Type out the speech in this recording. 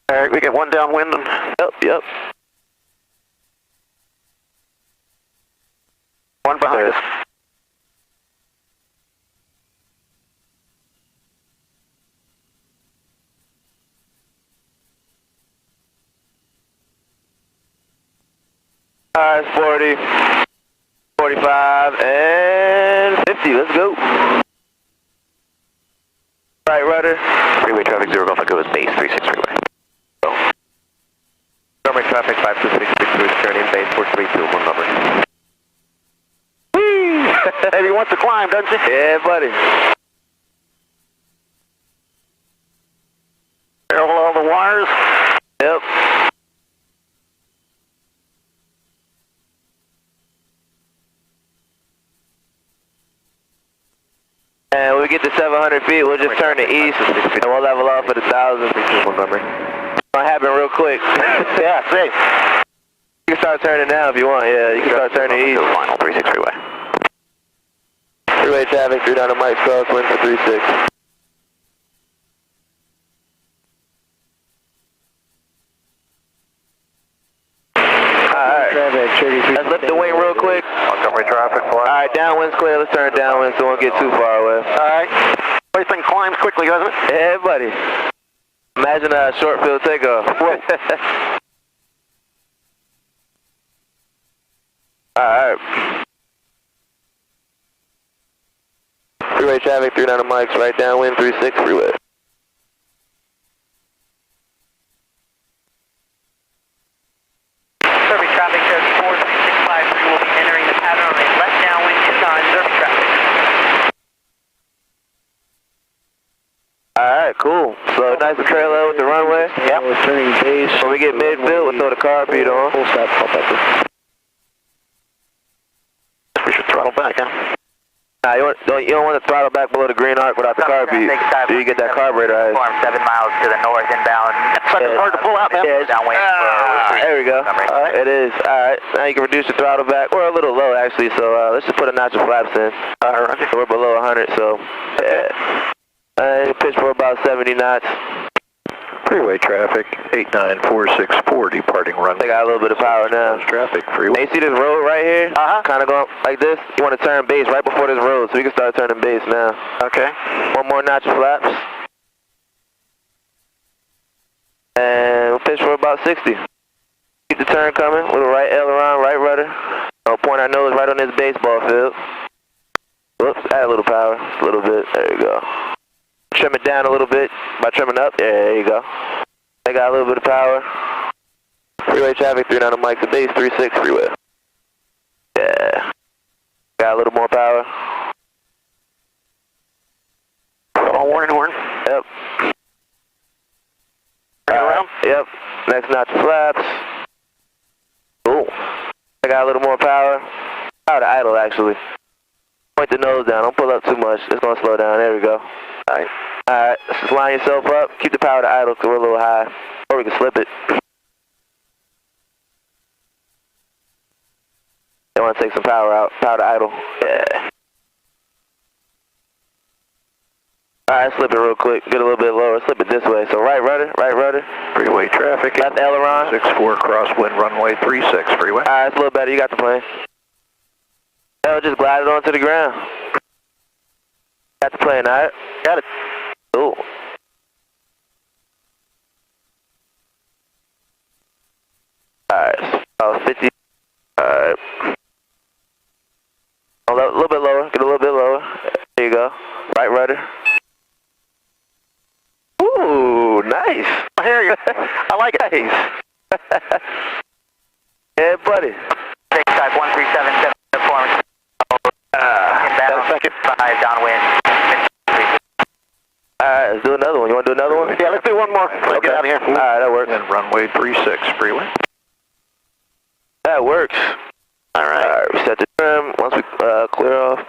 Alright, we get one downwind. Yep. One behind us. Alright, 40, 45, and 50. Let's go. Right rudder. Freeway traffic 0 Golf Echo is base 36 freeway. Go. Runway traffic 526 turn in base 432, one number. Whee! He wants to climb, doesn't he? Yeah, buddy. Careful all the wires. Yep. And when we get to 700 feet, we'll just turn to east, and we'll level off at 1,000. Number. It's gonna happen real quick. Yeah, safe. You can start turning now if you want. Yeah, you can start turning east. Final 36 freeway. Freeway traffic, 39 on Mike's cross, wind for 36. Alright, let's lift the wing real quick. Montgomery traffic. Alright, downwind's clear. Let's turn downwind so we won't get too far away. Alright. Everything climbs quickly, doesn't it? Yeah, buddy. Imagine a short field takeoff. Alright. Freeway traffic, 39 on Mike's, right downwind, 36 freeway. Survey traffic shows 43653 will be entering the pattern on a left downwind 29 survey traffic. Alright, cool. So nice and trail out with the runway. Yep. We're turning base. When we get midfield, we'll throw the car feed on. Full stop, we should throttle back, huh? Nah, you don't want to throttle back below the green arc without the carb beat. So you get that carburetor ice. Form 7 miles to the north inbound. It's hard to pull out, man. Yeah, Downwind. there we go. Alright. It is. Alright. Now you can reduce the throttle back. We're a little low, actually, so let's just put a notch of flaps in. Alright. So we're below 100, so yeah. Pitch for about 70 knots. Freeway traffic 894640 departing runway. They got a little bit of power now. Traffic freeway. Hey, you see this road right here? Kind of going like this. You want to turn base right before this road, so we can start turning base now. Okay. One more notch of flaps. And we'll pitch for about 60. Keep the turn coming. Little right aileron, right rudder. I'll point our nose right on this baseball field. Whoops, add a little power. Just a little bit. There you go. Trim it down a little bit by trimming up. Yeah, there you go. They got a little bit of power. Freeway traffic, 39 on Mike to base, 36 freeway. Yeah. Got a little more power. All warning horn. Yep. Turn around. Yep. Next notch of flaps. Cool. I got a little more power. Power to idle, actually. Point the nose down. Don't pull up too much. It's going to slow down. There we go. Alright. Alright. Just line yourself up. Keep the power to idle because we're a little high. Or we can slip it. You want to take some power out. Power to idle. Yeah. Alright, slip it real quick. Get a little bit lower. Slip it this way. So right rudder. Freeway traffic. Left aileron. 64 crosswind runway 36 freeway. Alright, it's a little better. You got the plane. Now just glide it onto the ground. Got the plane, alright? Got it. Cool. Alright, about 50. Alright. A little bit lower. Get a little bit lower. There you go. Right rudder. Ooh, nice. I hear you. I like it. Nice. Yeah, buddy. Take type 1377 performance. Inbound, second. 5 downwind. Alright, let's do another one. You want to do another one? Yeah, let's do one more. Let's get out of here. Alright, that works. And runway 36 freeway. That works. All right. Alright, we set the trim. Once we clear off.